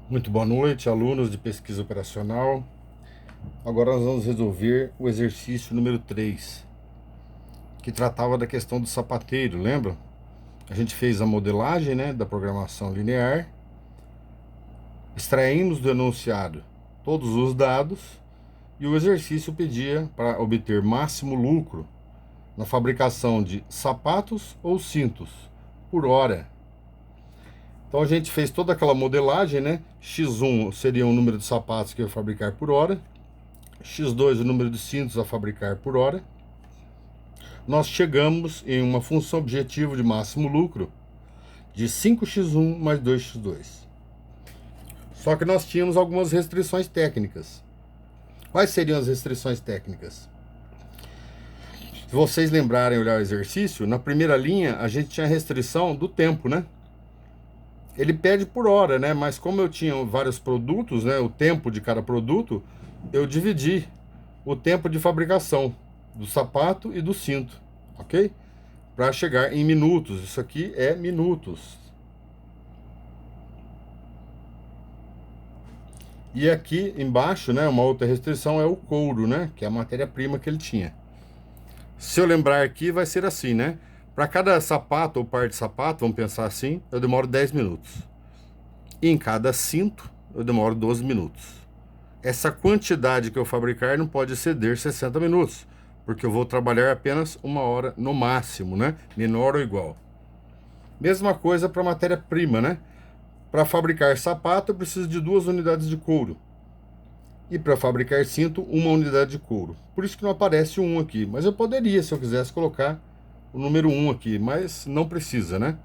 Muito boa noite, alunos de pesquisa operacional. Agora nós vamos resolver o exercício número 3, que tratava da questão do sapateiro, lembra? A gente fez a modelagem, né, da programação linear, extraímos do enunciado todos os dados e o exercício pedia para obter máximo lucro na fabricação de sapatos ou cintos por hora. Então a gente fez toda aquela modelagem, né? X1 seria o número de sapatos que eu ia fabricar por hora, X2 o número de cintos a fabricar por hora. Nós chegamos em uma função objetivo de máximo lucro de 5x1 mais 2x2. Só que nós tínhamos algumas restrições técnicas. Quais seriam as restrições técnicas? Se vocês lembrarem olhar o exercício, na primeira linha a gente tinha restrição do tempo, né? Ele pede por hora, né? Mas como eu tinha vários produtos, né? O tempo de cada produto, eu dividi o tempo de fabricação do sapato e do cinto, ok? Para chegar em minutos. Isso aqui é minutos. E aqui embaixo, né? Uma outra restrição é o couro, né? Que é a matéria-prima que ele tinha. Se eu lembrar aqui, vai ser assim, né? Para cada sapato ou par de sapato, vamos pensar assim, eu demoro 10 minutos. E em cada cinto, eu demoro 12 minutos. Essa quantidade que eu fabricar não pode exceder 60 minutos, porque eu vou trabalhar apenas 1 hora no máximo, né? Menor ou igual. Mesma coisa para matéria-prima, né? Para fabricar sapato, eu preciso de 2 unidades de couro. E para fabricar cinto, 1 unidade de couro. Por isso que não aparece o 1 aqui. Mas eu poderia, se eu quisesse, colocar o número 1 aqui, mas não precisa, né?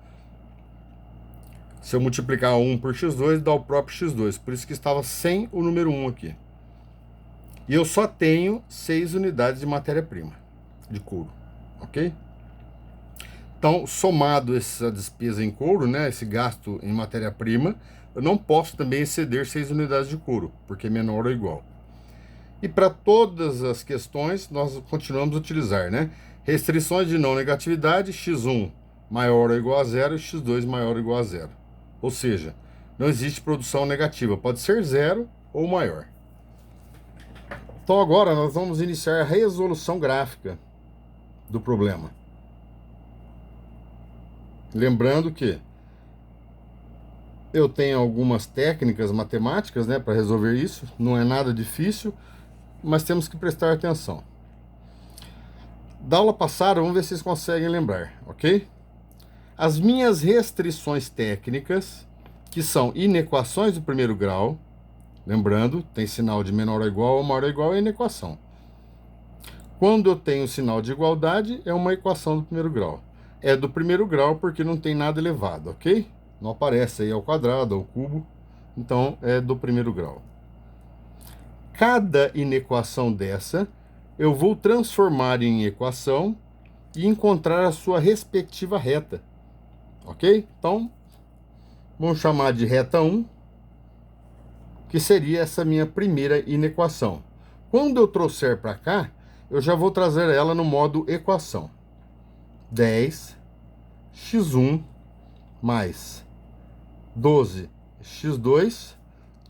Se eu multiplicar 1 por x2, dá o próprio x2. Por isso que estava sem o número 1 aqui. E eu só tenho 6 unidades de matéria-prima, de couro, ok? Então, somado essa despesa em couro, né, esse gasto em matéria-prima, eu não posso também exceder 6 unidades de couro, porque é menor ou igual. E para todas as questões, nós continuamos a utilizar, né? Restrições de não negatividade, x1 maior ou igual a zero, e x2 maior ou igual a zero. Ou seja, não existe produção negativa, pode ser zero ou maior. Então agora nós vamos iniciar a resolução gráfica do problema. Lembrando que eu tenho algumas técnicas matemáticas, né, para resolver isso. Não é nada difícil, mas temos que prestar atenção. Da aula passada, vamos ver se vocês conseguem lembrar, ok? As minhas restrições técnicas, que são inequações do primeiro grau, lembrando, tem sinal de menor ou igual ou maior ou igual é inequação. Quando eu tenho sinal de igualdade, é uma equação do primeiro grau. É do primeiro grau porque não tem nada elevado, ok? Não aparece aí ao quadrado, ao cubo. Então, é do primeiro grau. Cada inequação dessa, eu vou transformar em equação e encontrar a sua respectiva reta. Ok? Então, vamos chamar de reta 1, que seria essa minha primeira inequação. Quando eu trouxer para cá, eu já vou trazer ela no modo equação. 10x1 mais 12x2.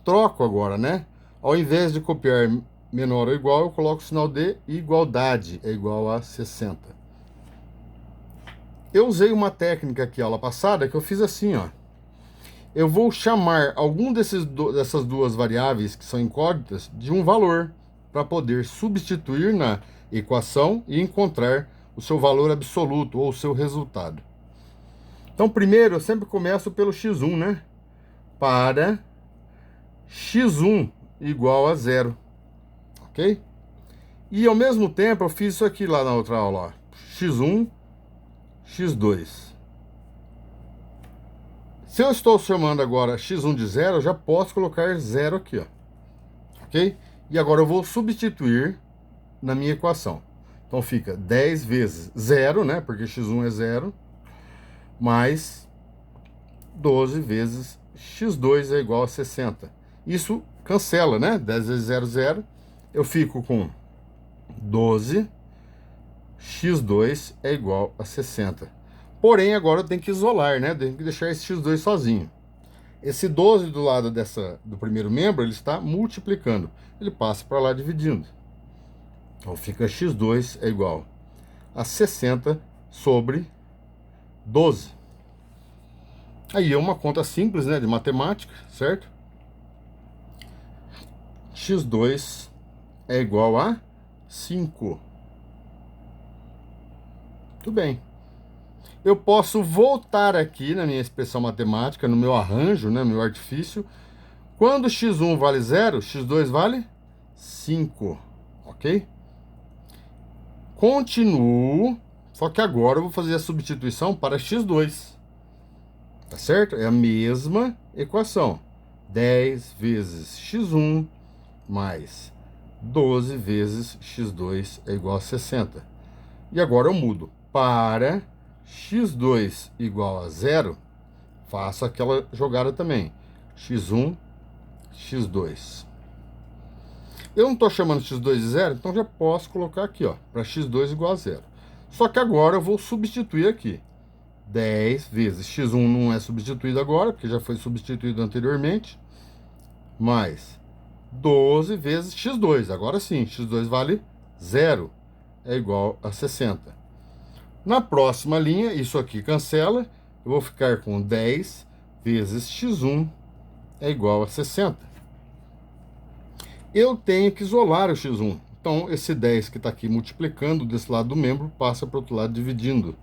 Troco agora, né? Ao invés de copiar menor ou igual, eu coloco o sinal de igualdade, é igual a 60. Eu usei uma técnica aqui, aula passada, que eu fiz assim, ó. Eu vou chamar algum dessas duas variáveis que são incógnitas de um valor, para poder substituir na equação e encontrar o seu valor absoluto ou o seu resultado. Então, primeiro, eu sempre começo pelo x1, né? Para x1 igual a zero, ok? E ao mesmo tempo, eu fiz isso aqui lá na outra aula, ó. x1, x2. Se eu estou chamando agora x1 de zero, eu já posso colocar zero aqui, ó. Ok? E agora eu vou substituir na minha equação. Então fica 10 vezes zero, né? Porque x1 é zero, mais 12 vezes x2 é igual a 60. Isso cancela, né? 10 vezes 0, 0. Eu fico com 12, x2 é igual a 60. Porém, agora eu tenho que isolar, né? Tenho que deixar esse x2 sozinho. Esse 12 do lado do primeiro membro, ele está multiplicando. Ele passa para lá dividindo. Então fica x2 é igual a 60 sobre 12. Aí é uma conta simples, né, de matemática, certo? X2 é igual a 5. Tudo bem. Eu posso voltar aqui na minha expressão matemática, no meu arranjo, né, no meu artifício. Quando x1 vale 0, x2 vale 5, ok? Continuo, só que agora eu vou fazer a substituição para x2, tá certo? É a mesma equação. 10 vezes x1 mais 12 vezes x2 é igual a 60. E agora eu mudo. Para x2 igual a 0, faço aquela jogada também. x1, x2. Eu não estou chamando x2 de 0, então já posso colocar aqui, ó, para x2 igual a 0. Só que agora eu vou substituir aqui. 10 vezes x1 não é substituído agora, porque já foi substituído anteriormente, mais 12 vezes x2. Agora sim, x2 vale 0, é igual a 60. Na próxima linha, isso aqui cancela, eu vou ficar com 10 vezes x1 é igual a 60. Eu tenho que isolar o x1. Então, esse 10 que está aqui multiplicando desse lado do membro passa para o outro lado dividindo.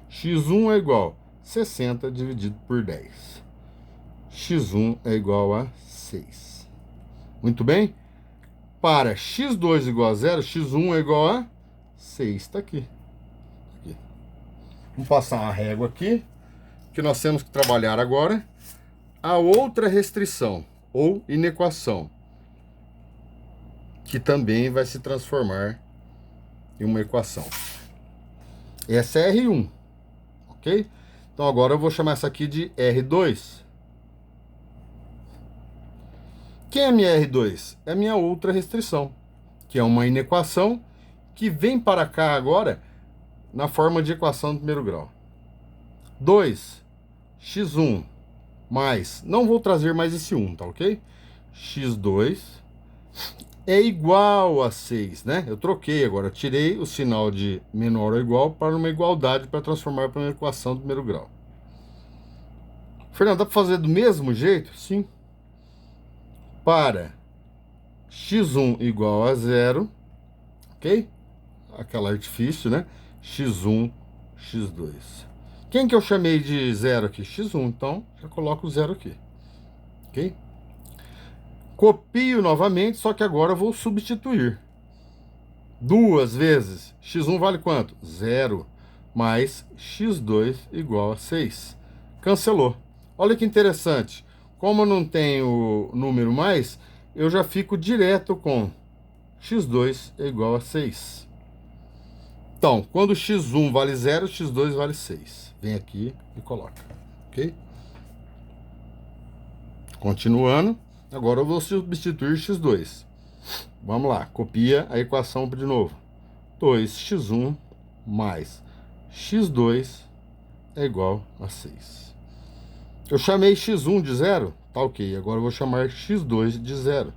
x1 é igual a 60 dividido por 10. x1 é igual a 6. Muito bem? Para x2 igual a 0, x1 é igual a 6. Está aqui. Vamos passar uma régua aqui, que nós temos que trabalhar agora a outra restrição, ou inequação, que também vai se transformar em uma equação. Essa é R1, ok? Então agora eu vou chamar essa aqui de R2. Quem é minha R2? É a minha outra restrição, que é uma inequação que vem para cá agora na forma de equação do primeiro grau. 2, x1 mais, não vou trazer mais esse 1, tá ok? x2 é igual a 6, né? Eu troquei agora, eu tirei o sinal de menor ou igual para uma igualdade para transformar para uma equação do primeiro grau. Fernando, dá para fazer do mesmo jeito? Sim. Para x1 igual a 0, ok? Aquela artifício, né? x1, x2. Quem que eu chamei de 0 aqui? x1, então já coloco o 0 aqui, ok? Copio novamente, só que agora eu vou substituir. 2 vezes x1 vale quanto? 0, mais x2 igual a 6. Cancelou. Olha que interessante. Como eu não tenho número mais, eu já fico direto com x2 é igual a 6. Então, quando x1 vale 0, x2 vale 6. Vem aqui e coloca, ok? Continuando, agora eu vou substituir x2. Vamos lá, copia a equação de novo. 2x1 mais x2 é igual a 6. Eu chamei x1 de 0, tá ok. Agora eu vou chamar x2 de 0.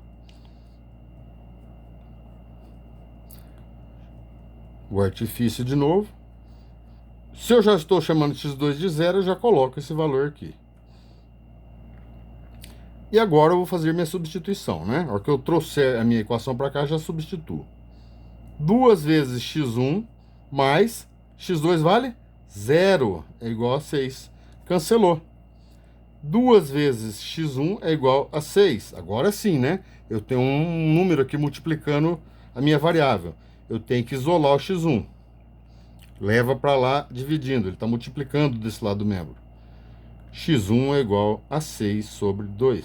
O artifício de novo. Se eu já estou chamando x2 de 0, eu já coloco esse valor aqui. E agora eu vou fazer minha substituição, né? Na hora que eu trouxer a minha equação para cá, já substituo. 2 vezes x1 mais x2 vale 0, é igual a 6. Cancelou. 2 vezes x1 é igual a 6. Agora sim, né? Eu tenho um número aqui multiplicando a minha variável. Eu tenho que isolar o x1. Leva para lá dividindo. Ele está multiplicando desse lado do membro. x1 é igual a 6 sobre 2.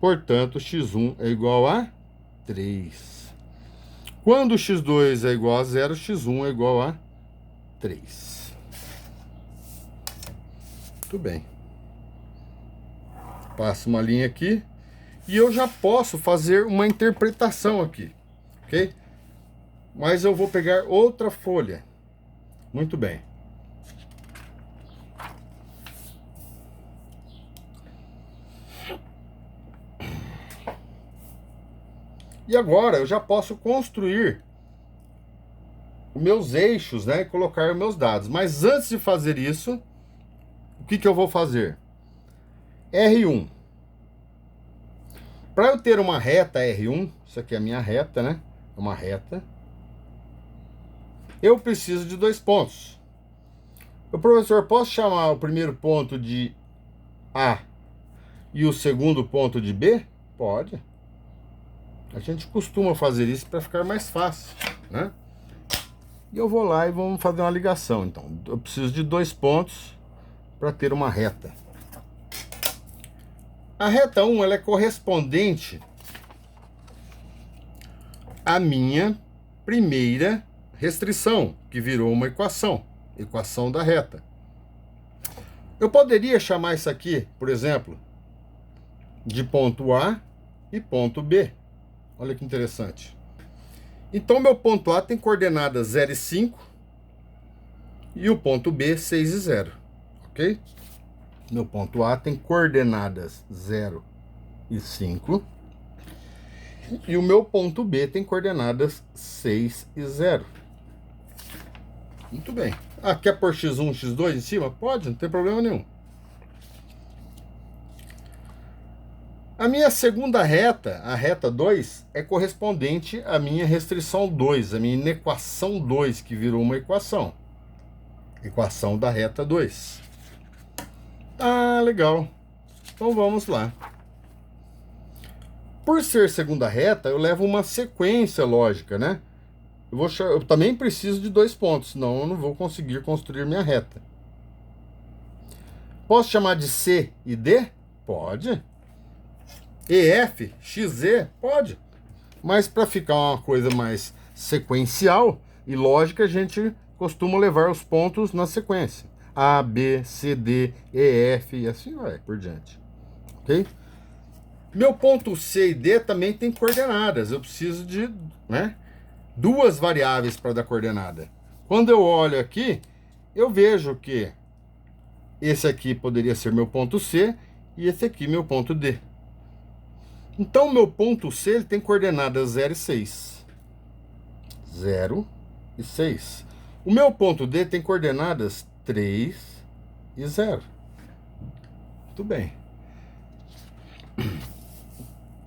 Portanto, x1 é igual a 3. Quando x2 é igual a 0, x1 é igual a 3. Muito bem. Passo uma linha aqui. E eu já posso fazer uma interpretação aqui, ok? Mas eu vou pegar outra folha. Muito bem. E agora eu já posso construir os meus eixos, né, e colocar os meus dados. Mas antes de fazer isso, o que que eu vou fazer? R1. Para eu ter uma reta R1, isso aqui é a minha reta, né? É uma reta. Eu preciso de 2 pontos. O professor, posso chamar o primeiro ponto de A e o segundo ponto de B? Pode. A gente costuma fazer isso para ficar mais fácil, né? E eu vou lá e vamos fazer uma ligação. Então, eu preciso de 2 pontos para ter uma reta. A reta 1 ela é correspondente à minha primeira restrição, que virou uma equação, equação da reta. Eu poderia chamar isso aqui, por exemplo, de ponto A e ponto B. Olha que interessante. Então, meu ponto A tem coordenadas 0 e 5 e o ponto B 6 e 0, ok? Meu ponto A tem coordenadas 0 e 5 e o meu ponto B tem coordenadas 6 e 0. Muito bem. Ah, quer pôr x1, x2 em cima? Pode, não tem problema nenhum. A minha segunda reta, a reta 2, é correspondente à minha restrição 2, a minha inequação 2, que virou uma equação. Equação da reta 2. Ah, legal. Então vamos lá. Por ser segunda reta, eu levo uma sequência lógica, né? Eu também preciso de 2 pontos, senão eu não vou conseguir construir minha reta. Posso chamar de C e D? Pode. EF, XZ? Pode. Mas para ficar uma coisa mais sequencial e lógica, a gente costuma levar os pontos na sequência. A, B, C, D, E, F e assim vai por diante. Ok? Meu ponto C e D também tem coordenadas. Eu preciso de, né, 2 variáveis para dar coordenada. Quando eu olho aqui, eu vejo que esse aqui poderia ser meu ponto C e esse aqui meu ponto D. Então, meu ponto C ele tem coordenadas 0 e 6. 0 e 6. O meu ponto D tem coordenadas 3 e 0. Muito bem.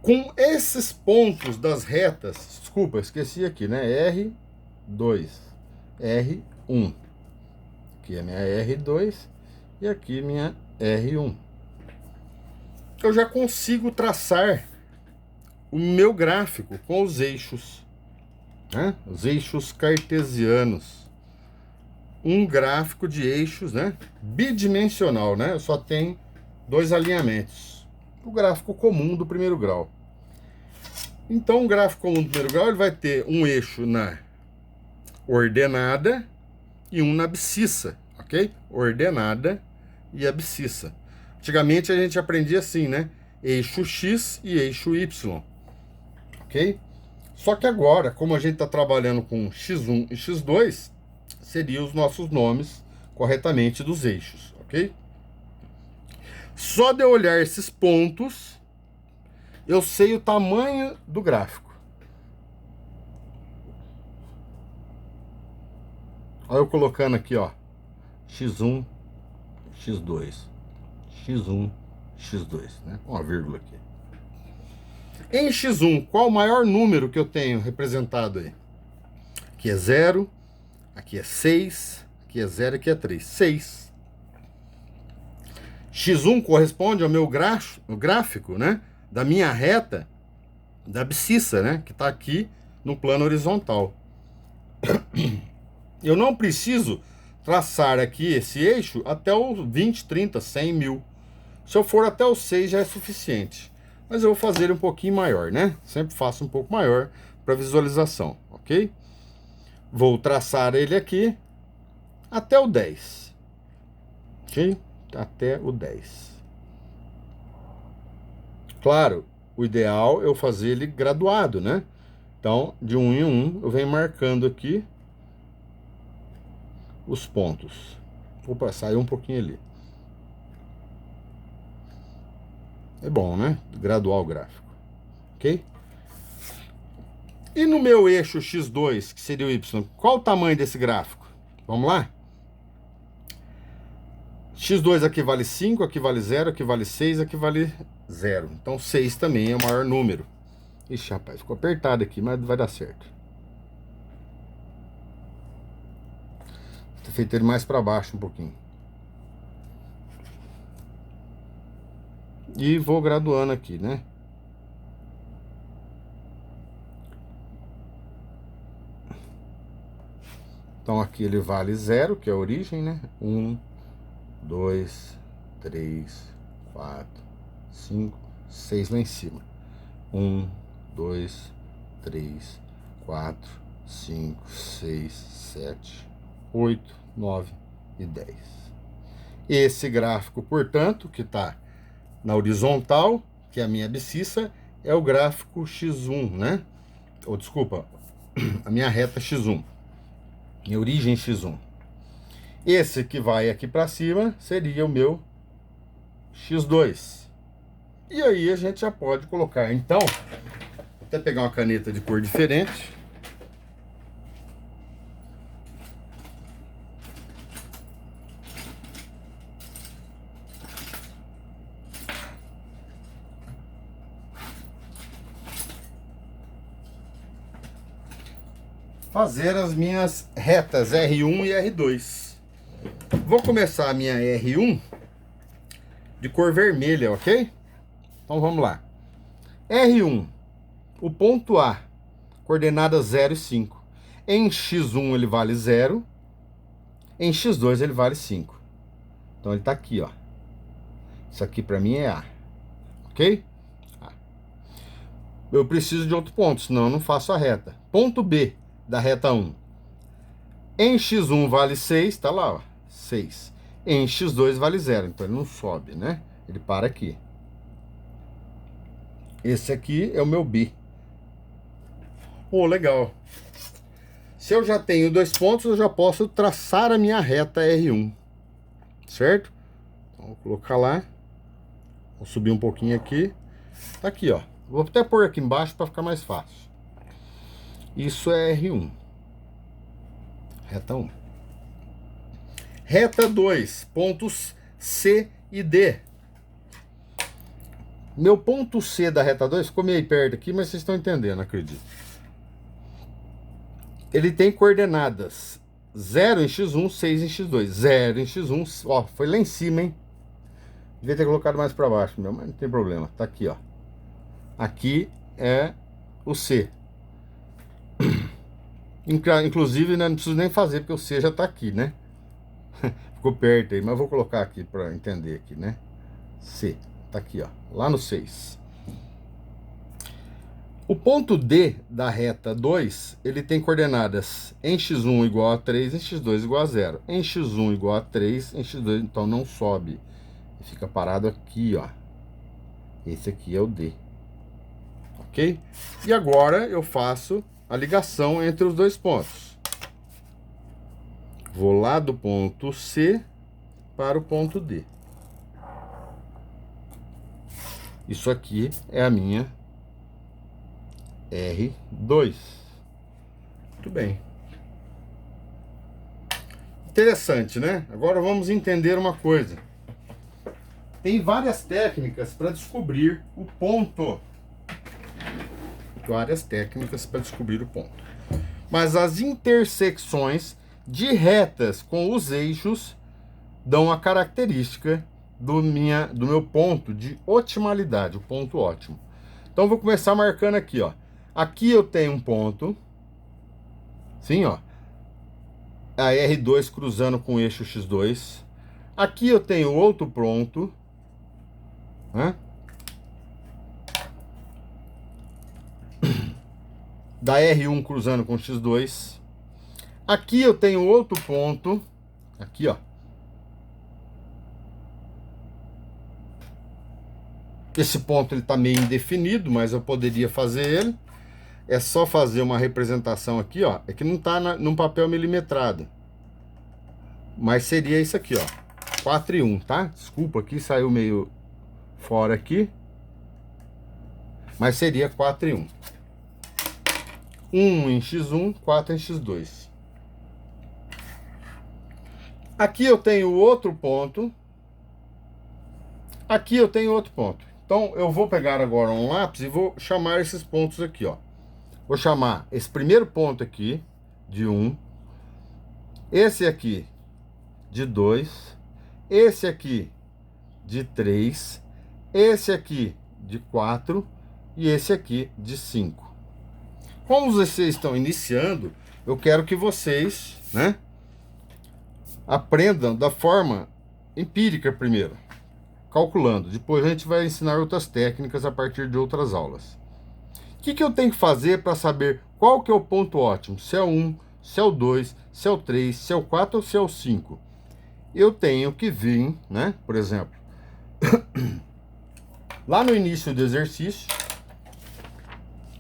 Com esses pontos das retas, desculpa, esqueci aqui, né? R2, R1. Aqui é minha R2 e aqui minha R1. Eu já consigo traçar o meu gráfico com os eixos, né? Os eixos cartesianos. Um gráfico de eixos, né? Bidimensional, né? Eu só tenho 2 alinhamentos. O gráfico comum do primeiro grau. Então, o gráfico comum do primeiro grau ele vai ter um eixo na ordenada e um na abscissa, ok? Ordenada e abscissa. Antigamente a gente aprendia assim, né? Eixo X e eixo Y, ok? Só que agora, como a gente está trabalhando com X1 e X2, seriam os nossos nomes corretamente dos eixos, ok? Só de eu olhar esses pontos, eu sei o tamanho do gráfico. Olha eu colocando aqui, ó, X1, X2, X1, X2, né? Uma vírgula aqui. Em X1, qual o maior número que eu tenho representado aí? Aqui é 0, aqui é 6, aqui é 0, aqui é 3. 6. X1 corresponde ao meu gráfico, né? Da minha reta, da abscissa, né? Que está aqui no plano horizontal. Eu não preciso traçar aqui esse eixo até o 20, 30, 100, 1000. Se eu for até o 6 já é suficiente. Mas eu vou fazer ele um pouquinho maior, né? Sempre faço um pouco maior para visualização, ok? Vou traçar ele aqui até o 10. Ok? Até o 10. Claro, o ideal é eu fazer ele graduado, né? Então, de um em um, eu venho marcando aqui os pontos. Opa, saiu um pouquinho ali. É bom, né? Graduar o gráfico. Ok? E no meu eixo X2, que seria o Y, qual o tamanho desse gráfico? Vamos lá? X2 aqui vale 5, aqui vale 0, aqui vale 6, aqui vale 0. Então 6 também é o maior número. Ixi, rapaz, ficou apertado aqui, mas vai dar certo. Vou ter feito ele mais para baixo um pouquinho. E vou graduando aqui, né? Então aqui ele vale 0, que é a origem, né? 1, 2, 3, 4, 5, 6 lá em cima. 1, 2, 3, 4, 5, 6, 7, 8, 9 e 10. Esse gráfico, portanto, que está na horizontal, que é a minha abscissa, é o gráfico X1, né? Ou desculpa, a minha reta X1. Minha origem X1. Esse que vai aqui para cima seria o meu X2. E aí a gente já pode colocar, então, vou até pegar uma caneta de cor diferente. Fazer as minhas retas R1 e R2. Vou começar a minha R1 de cor vermelha, ok? Então vamos lá. R1, o ponto A, coordenadas 0 e 5. Em X1 ele vale 0, em X2 ele vale 5. Então ele está aqui, ó. Isso aqui para mim é A, ok? A. Eu preciso de outro ponto, senão eu não faço a reta. Ponto B da reta 1. Em X1 vale 6, tá lá, ó, 6. Em X2 vale 0, então ele não sobe, né? Ele para aqui. Esse aqui é o meu B. Pô, legal. Se eu já tenho 2 pontos, eu já posso traçar a minha reta R1. Certo? Então, vou colocar lá. Vou subir um pouquinho aqui. Tá aqui, ó. Vou até pôr aqui embaixo para ficar mais fácil. Isso é R1. Reta 1. Reta 2, pontos C e D. Meu ponto C da reta 2 ficou meio perto aqui, mas vocês estão entendendo, acredito. Ele tem coordenadas 0 em X1, 6 em X2. 0 em X1, ó, foi lá em cima, hein? Devia ter colocado mais para baixo, meu, mas não tem problema. Tá aqui, ó. Aqui é o C. Inclusive, né, não preciso nem fazer, porque o C já tá aqui, né? Ficou perto aí, mas vou colocar aqui para entender aqui, né? C, tá aqui, ó, lá no 6. O ponto D da reta 2, ele tem coordenadas em X1 igual a 3, em X2 igual a 0. Em X1 igual a 3, em X2, então não sobe. Fica parado aqui, ó. Esse aqui é o D. Ok? E agora eu faço a ligação entre os dois pontos. Vou lá do ponto C para o ponto D. Isso aqui é a minha R2. Muito bem. Interessante, né? Agora vamos entender uma coisa. Tem várias técnicas para descobrir o ponto. Várias técnicas para descobrir o ponto. Mas as intersecções de retas com os eixos dão a característica do meu ponto de otimalidade, o ponto ótimo. Então eu vou começar marcando aqui, ó. Aqui eu tenho um ponto. Sim, ó. A R2 cruzando com o eixo X2. Aqui eu tenho outro ponto. Né? Da R1 cruzando com X2. Aqui eu tenho outro ponto. Aqui, ó. Esse ponto ele tá meio indefinido, mas eu poderia fazer ele. É só fazer uma representação aqui, ó. É que não tá num papel milimetrado. Mas seria isso aqui, ó. 4 e 1, tá? Desculpa, aqui saiu meio fora aqui. Mas seria 4 e 1. 1 em x1, 4 em x2. Aqui eu tenho outro ponto. Aqui eu tenho outro ponto. Então, eu vou pegar agora um lápis e vou chamar esses pontos aqui, ó. Vou chamar esse primeiro ponto aqui de 1. Esse aqui de 2. Esse aqui de 3. Esse aqui de 4. E esse aqui de 5. Como vocês estão iniciando, eu quero que vocês, né, aprendam da forma empírica primeiro, calculando. Depois a gente vai ensinar outras técnicas a partir de outras aulas. O que eu tenho que fazer para saber qual que é o ponto ótimo? Se é o 1, se é o 2, se é o 3, se é o 4 ou se é o 5? Eu tenho que vir, né, por exemplo, lá no início do exercício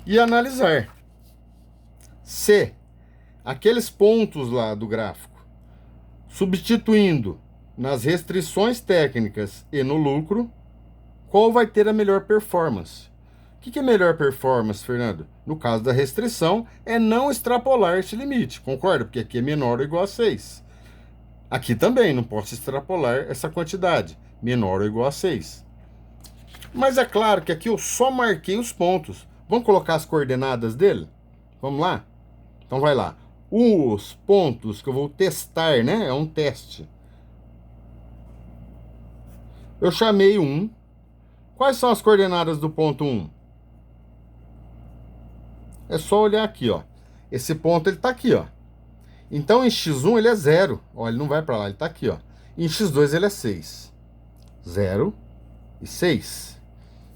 e analisar se aqueles pontos lá do gráfico, substituindo nas restrições técnicas e no lucro, qual vai ter a melhor performance. O que é melhor performance, Fernando? No caso da restrição, é não extrapolar esse limite, concorda? Porque aqui é menor ou igual a 6. Aqui também, não posso extrapolar essa quantidade, menor ou igual a 6. Mas é claro que aqui eu só marquei os pontos. Vamos colocar as coordenadas dele? Vamos lá? Então vai lá. Os pontos que eu vou testar, né? É um teste. Eu chamei 1. Quais são as coordenadas do ponto 1? É só olhar aqui, ó. Esse ponto, ele tá aqui, ó. Então, em x1 ele é 0. Ó, ele não vai para lá, ele tá aqui, ó. Em x2 ele é 6. 0 e 6.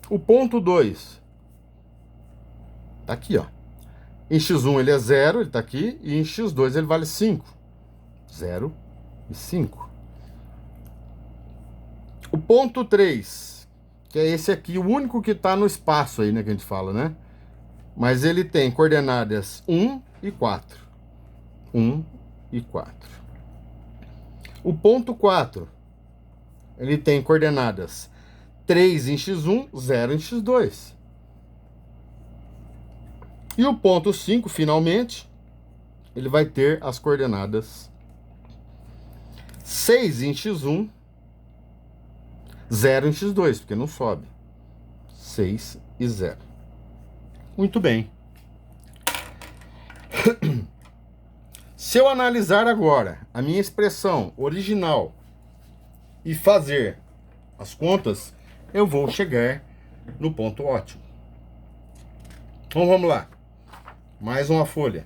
O ponto 2 tá aqui, ó. Em x1 ele é 0, ele tá aqui. E em x2 ele vale 5. 0 e 5. O ponto 3, que é esse aqui, o único que tá no espaço aí, né, que a gente fala, né? Mas ele tem coordenadas 1 e 4. 1 e 4. O ponto 4, ele tem coordenadas 3 em x1, 0 em x2. E o ponto 5, finalmente, ele vai ter as coordenadas 6 em x1, 0 em x2, porque não sobe. 6 e 0. Muito bem. Se eu analisar agora a minha expressão original e fazer as contas, eu vou chegar no ponto ótimo. Então vamos lá. Mais uma folha.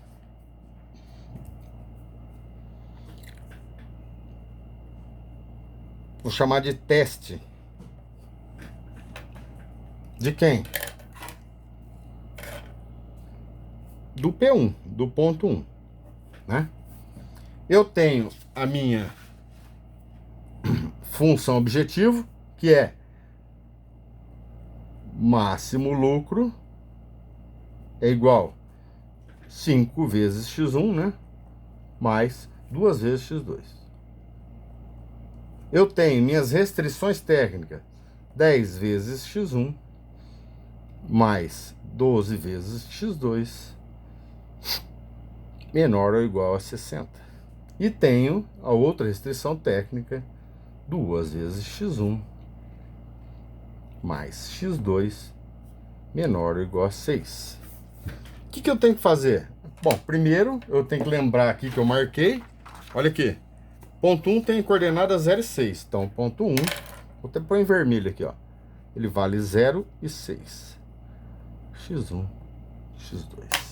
Vou chamar de teste. De quem? Do P1, do ponto 1, né? Eu tenho a minha função objetivo, que é máximo lucro é igual 5 vezes x1, né? Mais 2 vezes x2. Eu tenho minhas restrições técnicas, 10 vezes x1 mais 12 vezes x2 menor ou igual a 60. E tenho a outra restrição técnica, 2 vezes x1 mais x2 menor ou igual a 6. O que eu tenho que fazer? Bom, primeiro eu tenho que lembrar aqui que eu marquei. Olha aqui. Ponto 1 tem coordenadas 0 e 6. Então, ponto 1, vou até pôr em vermelho aqui, ó. Ele vale 0 e 6. x1, x2.